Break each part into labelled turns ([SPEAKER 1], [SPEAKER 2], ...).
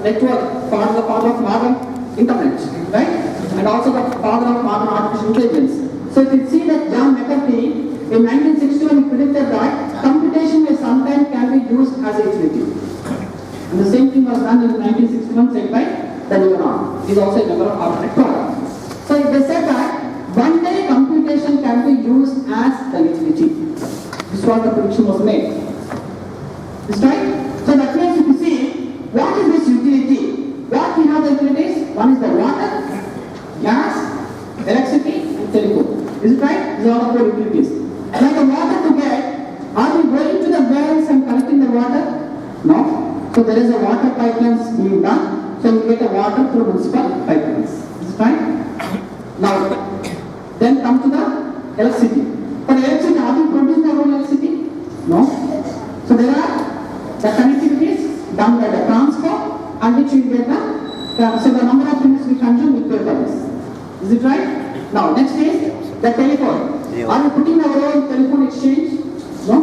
[SPEAKER 1] network, father of modern internet, right? And also the father of modern artificial intelligence. So if you see that John McCarthy in 1961 he predicted that computation may sometimes can be used as a utility. And the same thing was done in 1961 said by the neuron. He is also a member of Harvard Electoral. So they said that one day computation can be used as the utility. This was the prediction was made. Is right? So that means if you see, what is this utility? What we have the utilities? One is the water, gas, electricity, and telephone. Is it right? These are all the four utilities. Like the water to get, are we going to the wells and collecting the water? No. So there is a water pipelines being done. So you get the water through municipal pipelines. Is it right? Now, then come to the electricity. For electricity, are we producing our own electricity? No. So there are the connectivities done by the transport and which we get so the number of units we consume will pay for this. Is it right? Now next is the telephone. Are we putting our own telephone exchange? No.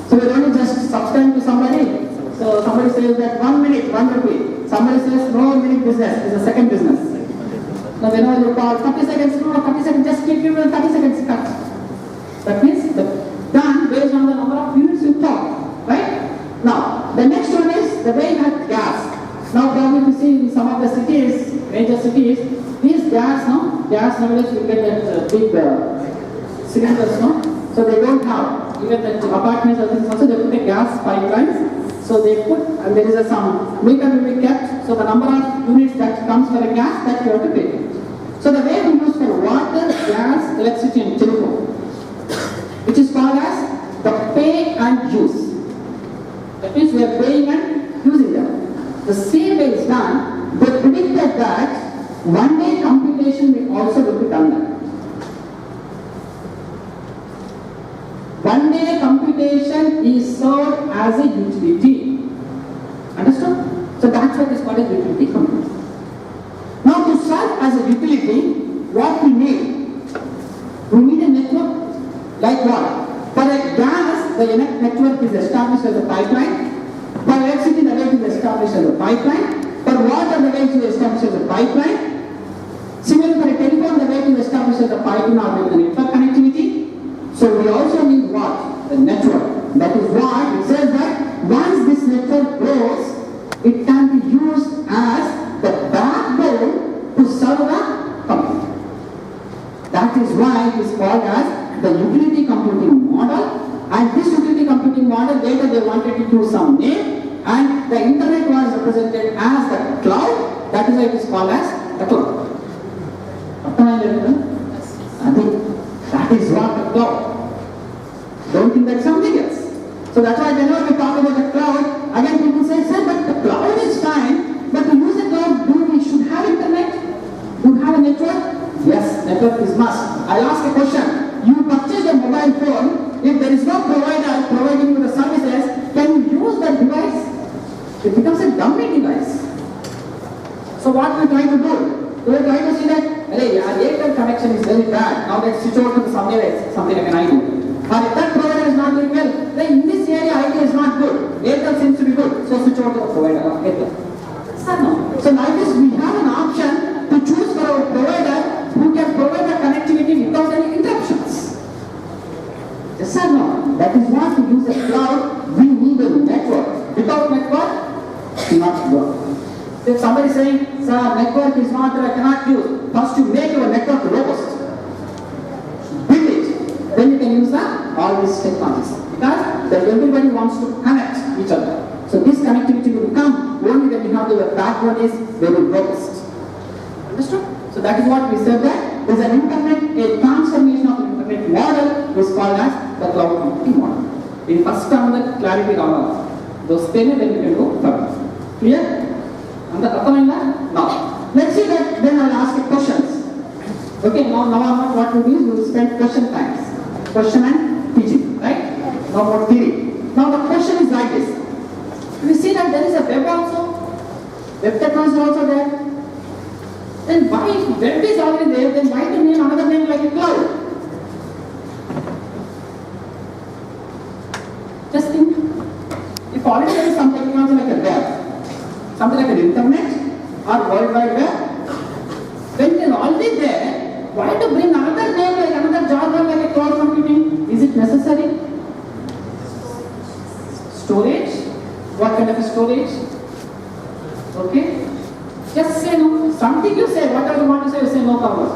[SPEAKER 1] So we don't just subscribe to somebody. So somebody says that 1 minute, 1 rupee. Somebody says no minute business is a second business. Now whenever you call 30 seconds, no 30 seconds, just keep it 30 seconds cut. That means done based on the number of units you talk. Right? Now the next one is the way you have gas. Now probably you see in some of the cities, major cities, these gas nowadays you get that big cylinders, no? So they don't have, even the apartments or things also they put a gas pipelines. So they put, and there is some meter will be kept, so the number of units that comes for a gas that you have to pay. So the way we use for water, gas, electricity and telephone, which is called as the pay and use. That means we are paying and using them. The same way is done, they predicted that one day computation will also be done there. One day computation is served as a utility. Understood? So that's what is called a utility computing. Now to serve as a utility, what we need? We need a network. Like what? For a gas, the network is established as a pipeline. For electricity, the way it is established as a pipeline. For water, the way it is established as a pipeline. Similarly, for a telephone, the way it is established as a pipeline or with the network connectivity. So we also need what? The network. That is why it says that once this network grows, it can be used as the backbone to serve the computer. That is why it is called as the utility computing model. And this utility computing model, later they wanted to use some name, and the internet was represented as the cloud. That is why it is called as the cloud. I think that is what the cloud. Don't think that's something else. So that's why whenever we talk about the cloud, again people say, sir, but the cloud is fine, but to use the cloud, we should have internet? Do you have a network? Yes, network is must. I'll ask a question. You purchase a mobile phone, if there is no provider providing you the services, can you use that device? It becomes a dummy device. So what we try to do? We are trying to see that, hey, our Airtel connection is very bad. Now let's switch over to something like an ID. Or if that provider is not doing well, then in this area ID is not good. Airtel seems to be good, so switch over to the provider of Airtel. So like this, we have an option to choose for our provider who can provide the connectivity without any interruptions. Yes or no? That is what we use the cloud. We need a network. Without network, it will not work. If somebody is saying, sir, network is not there, I cannot use. First you make your network robust. Build it. Then you can use all these technologies. Because everybody wants to connect each other. So this connectivity will come only when you have the backbone is very robust. Understood? So that is what we said that there is an internet, a transformation of the internet model is called as the cloud computing model. In first term the clarity on those then you can go further. Clear? And the now let's see that then I'll ask you questions. Okay, now what we do is we will spend question times. Question and teaching, right? No more theory. Now the question is like this. We see that there is a web also. Web technology is also there. Then why, if web is already there, then why to name another name like a cloud? Just think. If already there is some technology like a web, something like an internet or World Wide Web? When it is already there, why to bring another name like another jargon like a cloud computing? Is it necessary? Storage? What kind of a storage? Okay? Just say no. Something you say, whatever you want to say, you say no problem.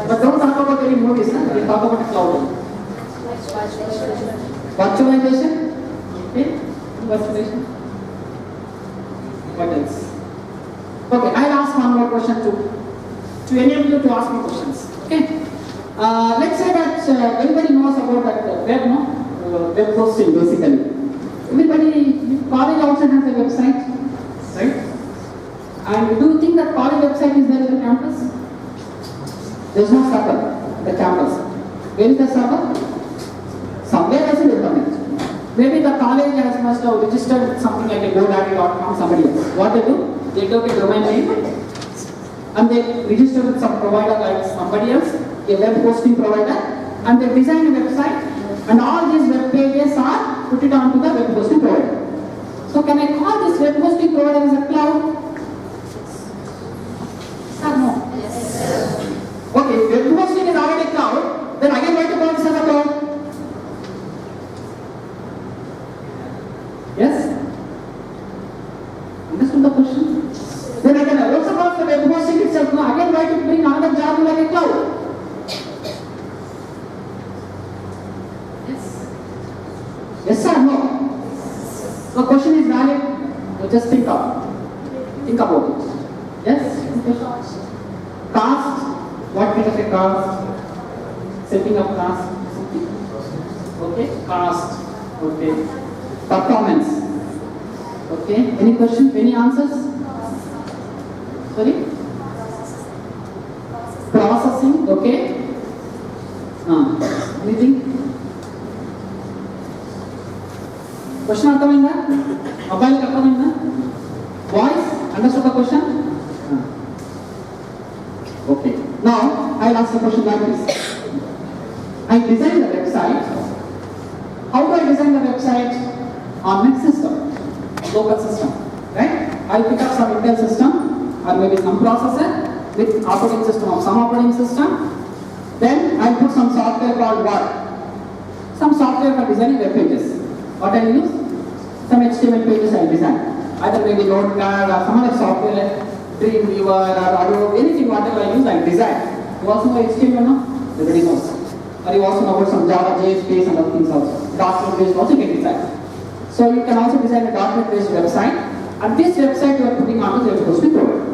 [SPEAKER 1] But don't talk about any movies, huh? We talk about a cloud. Virtualization? Okay? Virtualization? What else? Okay, I'll ask one more question to enable you to ask me questions. Okay? Let's say that everybody knows about that web, no? Web hosting basically. Everybody, college also has a website, right? And do you think that college website is there in the campus? There is no server in the campus. Where is the server? Somewhere else in the internet. Maybe the college must have registered something like a GoDaddy.com, somebody else. What they do? They took a domain name and they register with some provider like somebody else, a web hosting provider, and they design a website, and all these web pages are put it onto the web hosting provider. So can I call this web hosting provider as a cloud? Sir, no. Yes. Okay, web hosting is already a cloud, then again why to call this as a cloud? Yes? Understood the question? Then I can also call the web hosting itself. No, again why to bring another jargon like a cloud? Yes? Yes or no? The question is valid. So just think about it. Yes? Cost. What kind of a cost? Setting up cost. Okay? Cost. Okay. Performance. Okay. Any questions? Any answers? Sorry? Processing. Okay. Anything? Question అర్థమైందా? అబ్బాయిలకు అర్థమైందా? Boys, understood the question? Okay. Now, I'll ask the question like this. I designed the website. How do I design the website? On my system, local system, right? I'll pick up some Intel system or maybe some processor with operating system of some operating system. Then I'll put some software called what? Some software for designing web pages. What I'll use? Some HTML pages I'll design. Either maybe Notepad or some other software, Dreamweaver or Adobe, anything whatever I use, I'll design. You also know HTML, no? Everybody knows. Or you also know about some Java, JS and other things also. .NET based also you can design. So you can also design a .NET based website, and this website you are putting on the web hosting provider.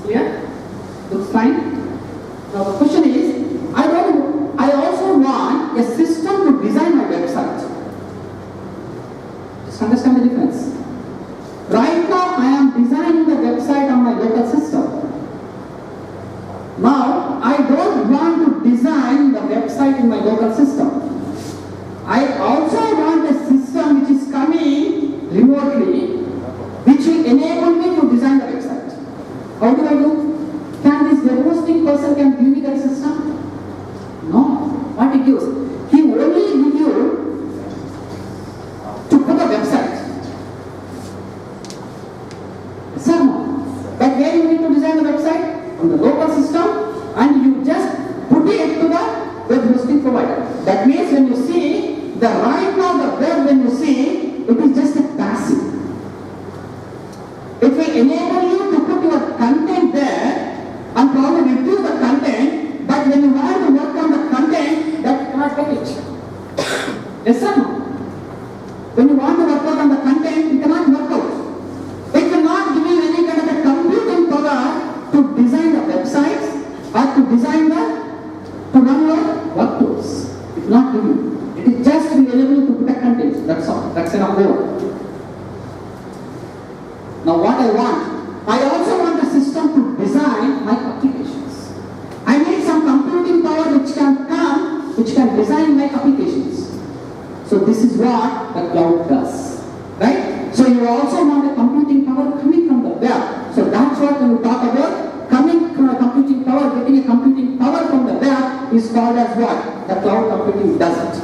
[SPEAKER 1] Clear? Looks fine. Now the question is, I also want a system to design my website. Just understand the difference. Right now I am designing the website on my local system. Now I don't want to design the website in my local system. I also want a system which is coming remotely, which will enable me to design the website. How do I do? Can this web hosting person can give me that system? No. What he gives? He only gives you to put a website. Yes or no? But where you need to design the website? On the local system, and you just put it to the web hosting provider. That means when you see right now the web, when you see, it is just a passive. It will enable you to put your content there and probably retrieve the content, but when you want to work on the content, that you cannot get it. Yes or no? When you want to work out on the content, you cannot work out. It will not give you any kind of a computing power to design the websites or to design to run your workflows. It will not give you. It is just to enable you to put a content. That's all. That's enough more. Now what I want? I also want a system to design my applications. I need some computing power which can come, which can design my applications. So this is what the cloud does. Right? So you also want a computing power coming from the web. So that's what when we talk about coming from a computing power, getting a computing power from the web is called as what? The cloud computing does it.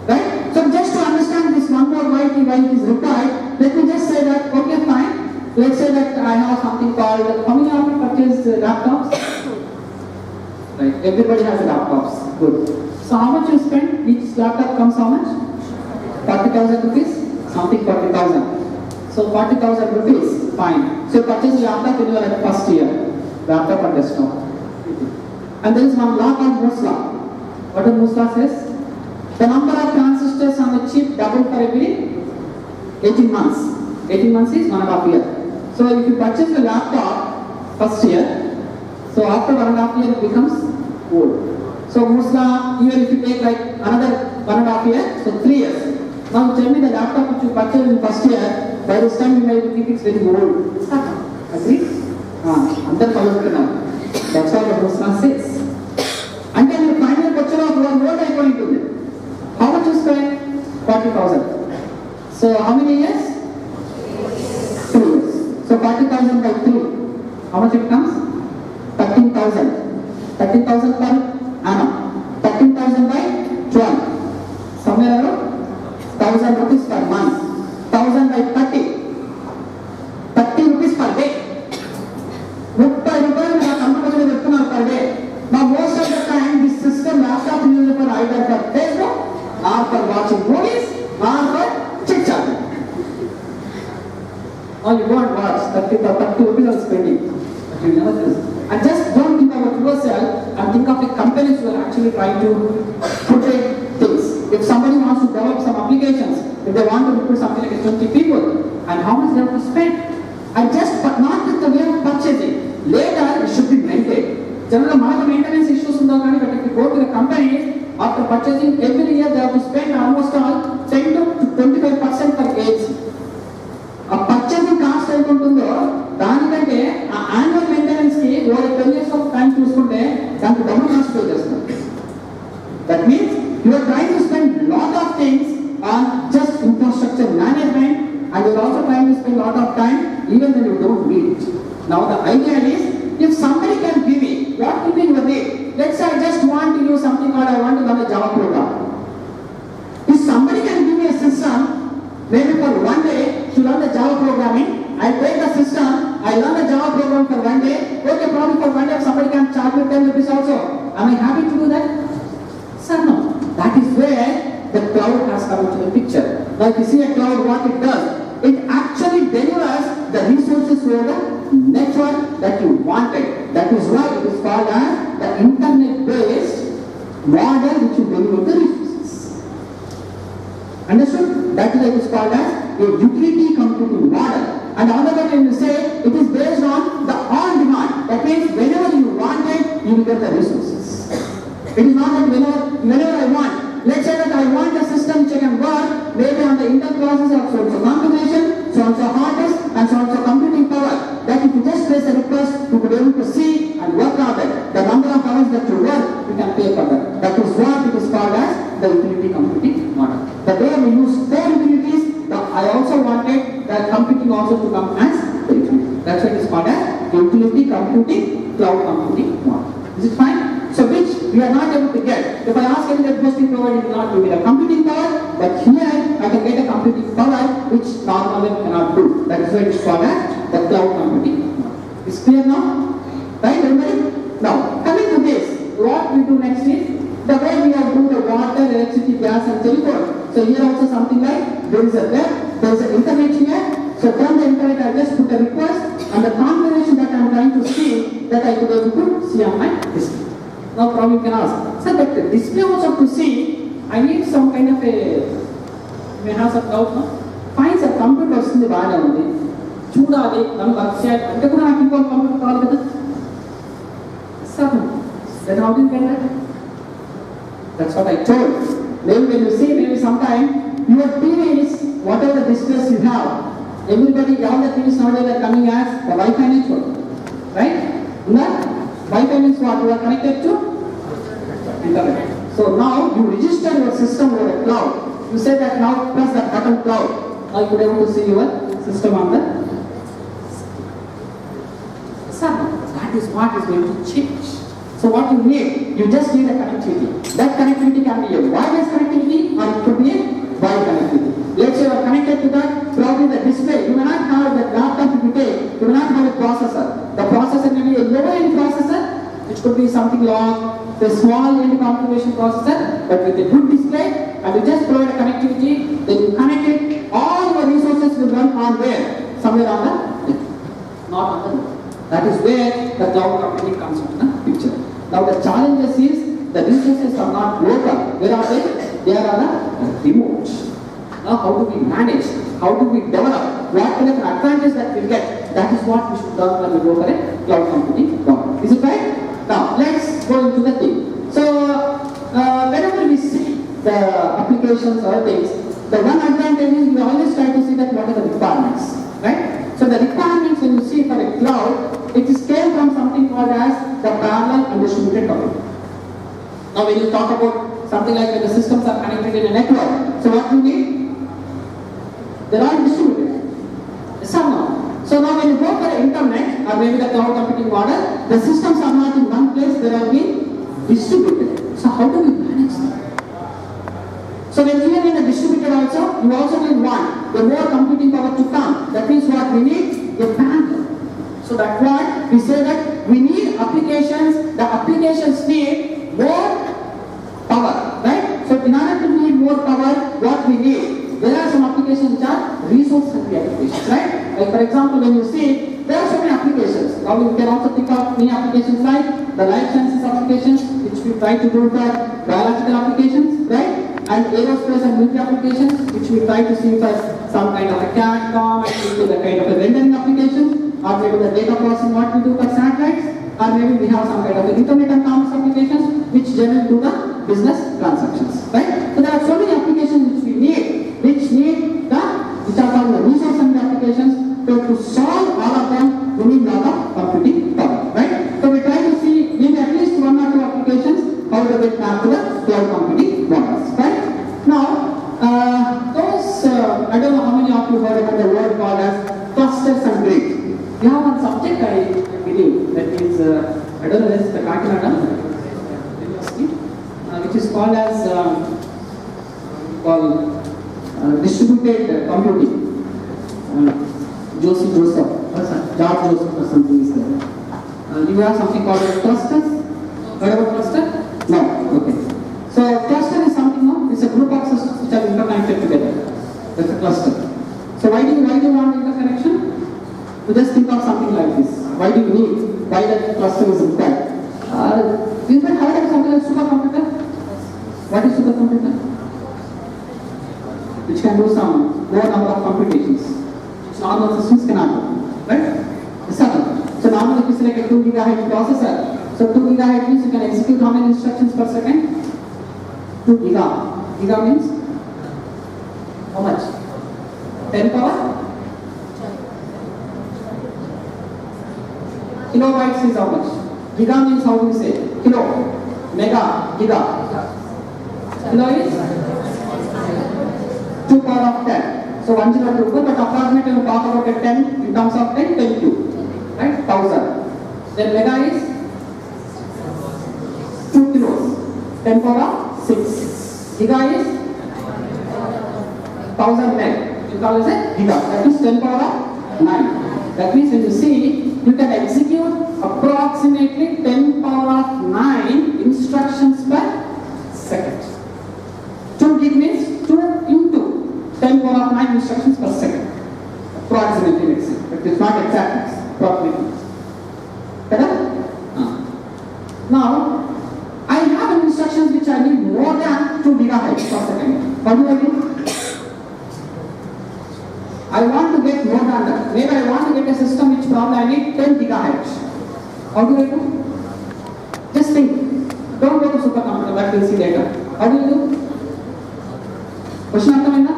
[SPEAKER 1] Right? So just to understand this one more why it is required, let me just say that, okay fine, let's say that that I have something called, how many of you purchased laptops? Right, everybody has laptops, good. So how much you spend? Each laptop comes how much? 40,000 rupees? Something 40,000. So 40,000 rupees, fine. So you purchase a laptop when you are at first year, laptop and desktop. And there is one law called Moore's law. What does Moore's law says? The number of transistors on the chip double for every 18 months. 18 months is 1.5 years. So if you purchase a laptop first year, so after 1.5 years it becomes old. So Moore's law, even if you take like another 1.5 years, so 3 years. Now tell me the laptop which you purchased in first year, by this time you may think it's very old. Agree? Under follow now. That's what the Moore's law says. And then the final question of what are you going to do? How much you spend? 40,000. So how many years? 2 years. So 40,000 by 3. How much it comes? 13,000. 13,000 per annum. 13,000 by 12. Somewhere around 1,000 rupees per month. 1,000 by 30. 30 rupees per day. 30 rupees per day. Now most of the time this system laptop is used for either for Facebook or for watching movies or for chit-chatting. Or you go and watch 30 rupees are spending. But you never do. And just don't think about yourself and think of the companies who are actually trying to portray things. If somebody wants to develop some applications, if they want to recruit something like 20 people, and how much they have to spend? And just but not with the way of purchasing. Later it should be maintained. Generally, my maintenance issues in the country, but if you go to the companies, after purchasing every year they have to spend almost all 10 to 25% per age. A purchasing cost అయిపోతుందో దానికంటే ఆ annual maintenance కి over 10 years of time చూసుకుంటే దానికి double cost pay చేస్తారు. That means you are trying to spend lot of things on just infrastructure management, and you are also trying to spend lot of time even when you don't need it. Now the idea is, if somebody can give me, what will be your need? Let's say I just want to use something called I want to run a Java program. If somebody can give me a system, maybe for one day to run the Java programming, I take the system, I learn the Java program for one day, okay, probably for one day somebody can charge me 10 rupees also. Am I happy to do that? Sir, no. That is where the cloud has come into the picture. Now if you see a cloud, what it does, it actually delivers the resources over the network that you wanted. That is why it is called as the internet-based model which you deliver the resources. Understood? That is why it is called as a utility computing model. And another way you say, it is based on the on-demand. That means whenever you want it, you will get the resources. It is not that whenever I want. Let's say that I want a system which can work maybe on the Intel processor of so-and-so configuration, so-and-so hard disk, and so-and-so computing power. That if you just place a request, you could be able to see and work on it. The number of hours that you work, you can pay for that. That is what it is called as the utility computing model. The way we use 4 utilities, I also wanted the computing also to come as the utility. That's why it is called as utility computing, cloud computing model. Is it fine? So which we are not able to get. If I ask any that hosting provider, it will not give me the computing power, but here I can get a computing power which normally cannot do. That is why it is called as the cloud computing model. Is clear now? Right, everybody? Now, coming to this, what we do next is, the way we have do the water, electricity, gas and telephone. So here also something like, there is a web, there is an internet here. So from the internet I just put a request, and the configuration that I am trying to see, that I could be able to see on my display. Now probably you can ask, sir, but the display also to see, I need some kind of a, may have some doubt, no? Fine sir, computer వస్తుంది బాగానే ఉంది, చూడాలి, దాన్ని work చేయాలి అంటే కూడా నాకు ఇంకో కంప్యూటర్ కావాలి కదా. Sir, then how do you get that? That's what I told. Maybe when you see, maybe sometime, your TVs, whatever the displays you have, everybody, all the TVs nowadays are coming as the Wi-Fi network, right? No? Wi-Fi means what? You are connected to internet. So now you register your system over a cloud. You say that now press that button cloud. Now you will be able to see your system on the. So that is what is going to change. So what you need, you just need a connectivity. That connectivity can be a wireless connectivity or it could be a wired connectivity. Let's say you are connected connected to that, probably the display. You may not have the laptop if you take, you may not have a processor. The processor may be a low-end processor, which could be something long, the small-end configuration processor, but with a good display, and you just provide a connectivity, then you connect it, all your resources will run on where? Somewhere on the net, not on the net. That is where the cloud computing comes into the picture. Now the challenges is, the resources are not local. Where are they? They are on the remote. Now how do we manage? How do we develop? What kind of advantage that we get? That is what we should learn when we go for a cloud computing problem. Is it right? Now let's go into the thing. So whenever we see the applications or things, the one advantage is we always try to see that what are the requirements, right? So the requirements when you see for a cloud, it is came from something called as the parallel and distributed computing. Now when you talk about something like when the systems are connected in a network, so what do you need? They are all distributed. Yes or no? So now when you go for the internet or maybe the cloud computing model, the systems are not in one place, they are being distributed. So how do we manage that? So when even in a distributed also, you also need one, the more computing power to come. That means what we need? A bandwidth. So that's what we say that we need applications, the applications need more power, right? So in order to need more power, what we need? There are some applications which are resource-hungry applications, right? Like for example, when you see, there are so many applications. Now you can also think of many applications like the life sciences applications, which we try to do for biological applications, right? And aerospace and military applications, which we try to see for some kind of a CAD/COM and the kind of a rendering applications, or maybe the data processing what we do for satellites, or maybe we have some kind of internet and commerce applications, which generally do the business transactions, right? So there are so many applications which we need, which are called the resource-hungry applications. So to solve all of them, we need a lot of computing power, right? So we try to see maybe at least one or two applications how to get mapped to the cloud computing models, right? Now, I don't know how many of you heard about the word called as clusters and grids. We have one subject I believe that is, I don't know, this is the Kakinada University, which is called as distributed computing. George Joseph or something is there. You have something called as clusters? Heard about cluster? No. Okay. So cluster is something, no? It's a group of systems which are interconnected together. That's a cluster. So why do you want interconnection? You just think of something like this. Why do you need? Why that cluster is required? You might have heard of something like supercomputer. What is supercomputer? Which can do some more number of computations, which normal systems cannot do. Right? So normally if it's like a 2 GHz processor, so 2 GHz means you can execute how many instructions per second? 2 giga. Giga means how much? 10 power? Kilobytes is how much? Giga means how do we say? Kilo. Mega. Giga. Kilo is 2 power of 10. So 1024, but approximately we talk about a 10 in terms of 10 cube. Right? 1000. Then mega is 2 kilos. 10 power of 6. Giga is 1000 meg. You call it a giga. That is 10 power of 9. That means when you see, you can execute approximately 10 power of 9 instructions per second. 2 gig means 2 into 10 power of 9 instructions per second. Approximately, let's say. But it's not exact. Approximately. Now, I have instructions which I need more than 2 gigahertz per second. How do I do? I want to get more than that. Maybe I want to get a system which probably I need 10 gigahertz. How do I do? Just think. Don't go to supercomputer, that will see later. How do you do? Question అర్థమైందా?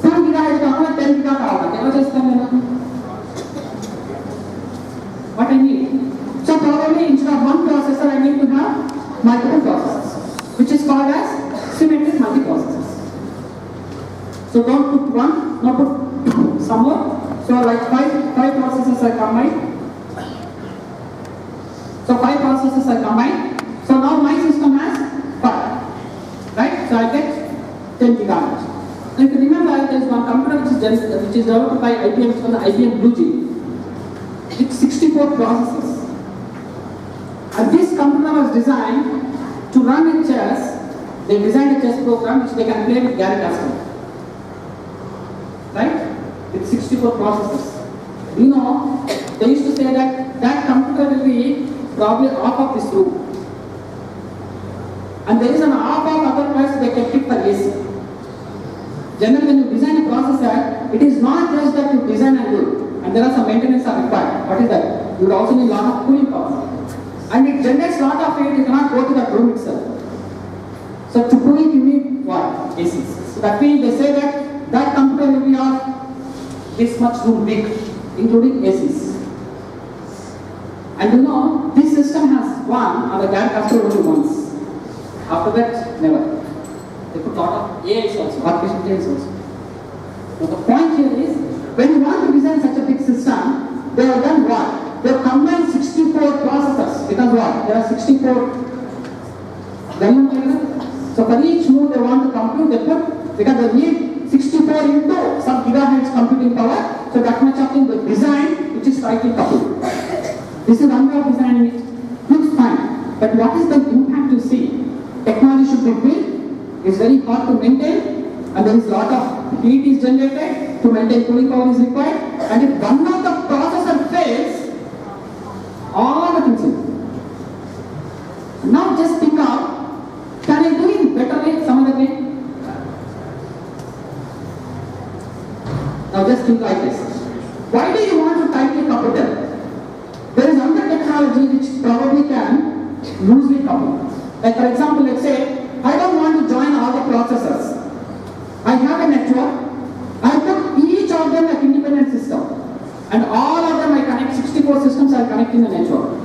[SPEAKER 1] 2 gigahertz కాకుండా 10 giga కావాలి. ఎలా చేస్తాం నేను? What I need? So probably instead of one processor, I need to have multiple processors, which is called as symmetric multiprocessors. So don't put one, now put some more. So like five processors are combined. So 5 processors are combined. So now my system has 5. Right? So I get 10 gigahertz. If you remember, there is one computer which is developed by IBM, it's called the IBM Blue Chip. It's 64 processors. And this computer was designed to run a chess. They designed a chess program which they can play with Gary Kasparov. Right? With 64 processors. You know, they used to say that that computer will be probably half of this room. And there is an half of other place they kept it for AC. Generally, when you design a processor, it is not just that you design and do, and there are some maintenance are required. What is that? You will also need a lot of cooling power. And it generates a lot of heat, you cannot go to that room itself. So to cool it, you need what? ACs. So that means they say that computer will be of this much room big, including ACs. And you know, this system has one on the Gary Kasparov only once. After that, never. They put a lot of AIs also, artificial intelligence also. So the point here is, when you want to design such a big system, they have done what? They have combined 64 processors. Because what? There are 64. So for each node they want to compute, they put, because they need 64 into some gigahertz computing power, so that much of the design which is tightly coupled. This is one way of designing it. Looks fine. But what is the impact you see? Technology should be built, it's very hard to maintain, and there is a lot of heat is generated, to maintain cooling power is required, and if one of the processor fails, all the things fail. Now just think of, can I do it better way, some other way? Now just think like this. Why do you want to tightly couple them? There is another technology which probably can loosely couple. Like for example, let's say, I don't want to join all the processors. I have a network. I put each of them like independent system. And all of them I connect, 64 systems I connect in the network.